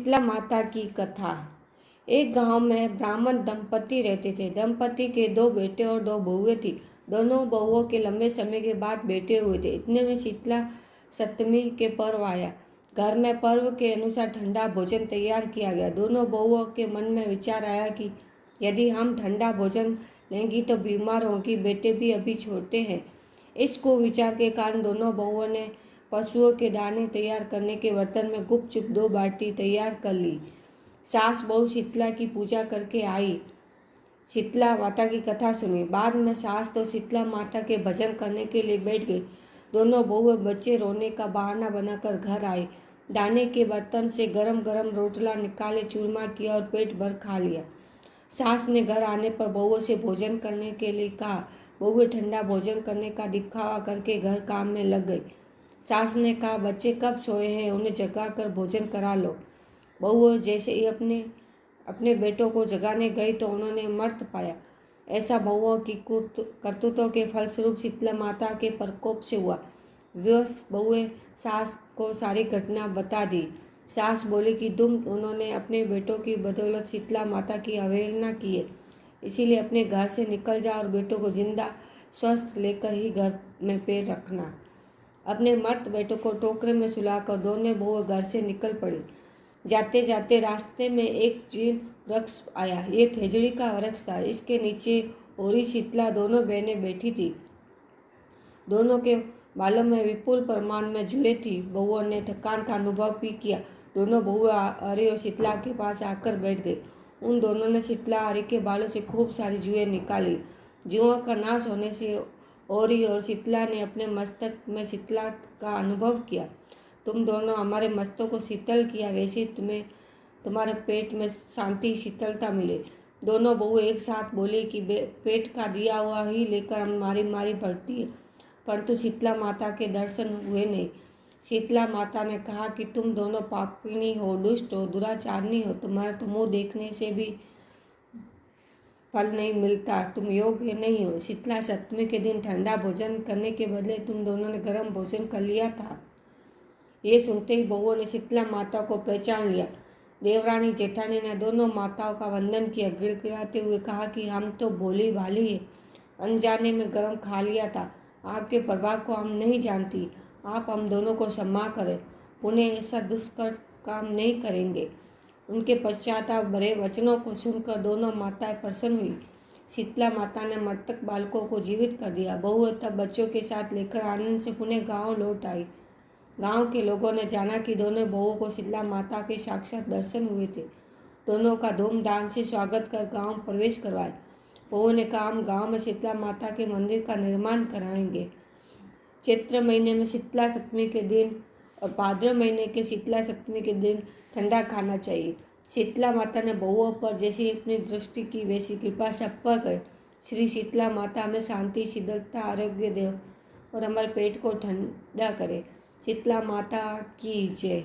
शीतला माता की कथा। एक गांव में ब्राह्मण दंपति रहते थे। दंपति के 2 बेटे और 2 बहुएं थी। दोनों बहुओं के लंबे समय के बाद बेटे हुए थे। इतने में शीतला सप्तमी के पर्व आया। घर में पर्व के अनुसार ठंडा भोजन तैयार किया गया। दोनों बहुओं के मन में विचार आया कि यदि हम ठंडा भोजन लेंगी तो बीमार होंगी, बेटे भी अभी छोटे हैं। इस कुविचार के कारण दोनों बहुओं ने पशुओं के दाने तैयार करने के बर्तन में गुपचुप 2 बाल्टी तैयार कर ली। सास बहू शीतला की पूजा करके आई, शीतला माता की कथा सुनी। बाद में सास तो शीतला माता के भजन करने के लिए बैठ गई। दोनों बहुएं बच्चे रोने का बहाना बनाकर घर आए। दाने के बर्तन से गरम गरम रोटला निकाले, चूरमा किया और पेट भर खा लिया। सास ने घर आने पर बहुओं से भोजन करने के लिए कहा। बहुएं ठंडा भोजन करने का दिखावा करके घर काम में लग गई। सास ने कहा, बच्चे कब सोए हैं, उन्हें जगा कर भोजन करा लो। बहुएं जैसे ही अपने बेटों को जगाने गई तो उन्होंने मर्त पाया। ऐसा बहुओं की करतूतों के फलस्वरूप शीतला माता के प्रकोप से हुआ। विवश बहुएं सास को सारी घटना बता दी। सास बोली कि तुम उन्होंने अपने बेटों की बदौलत शीतला माता की अवहेलना की है, इसीलिए अपने घर से निकल जाओ और बेटों को जिंदा स्वस्थ लेकर ही घर में पैर रखना। अपने मर्द बेटों को टोकरे में सुलाकर दोनों बहुएं घर से निकल पड़ी। जाते जाते रास्ते में एक जीर्ण वृक्ष आया। ये खेजड़ी का वृक्ष था। इसके नीचे होरी शीतला दोनों बहनें बैठी थी। दोनों के बालों में विपुल प्रमाण में जुएं थी। बहुओं ने थकान का अनुभव भी किया। दोनों बहुएं हरि और शीतला के पास आकर बैठ गई। उन दोनों ने शीतला हरि के बालों से खूब सारी जुएं निकाली। जुओं का नाश होने से औरी और शीतला ने अपने मस्तक में शीतला का अनुभव किया। तुम दोनों हमारे मस्तक को शीतल किया, वैसे तुम्हें तुम्हारे पेट में शांति शीतलता मिले। दोनों बहुएं एक साथ बोली कि पेट का दिया हुआ ही लेकर हम मारी मारी भरती है, परंतु शीतला माता के दर्शन हुए नहीं। शीतला माता ने कहा कि तुम दोनों पापिनी हो, दुष्ट हो, दुराचारनी हो। तुम्हारा तो मुँह देखने से भी फल नहीं मिलता, तुम योग्य नहीं हो। शीतला सप्तमी के दिन ठंडा भोजन करने के बदले तुम दोनों ने गर्म भोजन कर लिया था। ये सुनते ही बहुओं ने शीतला माता को पहचान लिया। देवरानी जेठानी ने दोनों माताओं का वंदन किया। गिड़गिड़ाते हुए कहा कि हम तो भोली भाली है, अनजाने में गर्म खा लिया था। आपके प्रभाव को हम नहीं जानती। आप हम दोनों को क्षमा करें, पुनः ऐसा दुष्कर काम नहीं करेंगे। उनके पश्चाताप भरे वचनों को सुनकर दोनों माताएं प्रसन्न हुई। शीतला माता ने मृतक बालकों को जीवित कर दिया। बहुएं तब बच्चों के साथ लेकर आनंद से पुनः गांव लौट आई। गांव के लोगों ने जाना कि दोनों बहुओं को शीतला माता के साक्षात दर्शन हुए थे। दोनों का धूमधाम से स्वागत कर गांव प्रवेश करवाया। बहुओं ने कहा, हम गांव में शीतला माता के मंदिर का निर्माण कराएंगे। चैत्र महीने में शीतला सप्तमी के दिन और भाद्र महीने के शीतला सप्तमी के दिन ठंडा खाना चाहिए। शीतला माता ने बहुओं पर जैसी अपनी दृष्टि की वैसी कृपा सब पर करे। श्री शीतला माता हमें शांति, शीतलता, आरोग्य दे और हमारे पेट को ठंडा करे। शीतला माता की जय।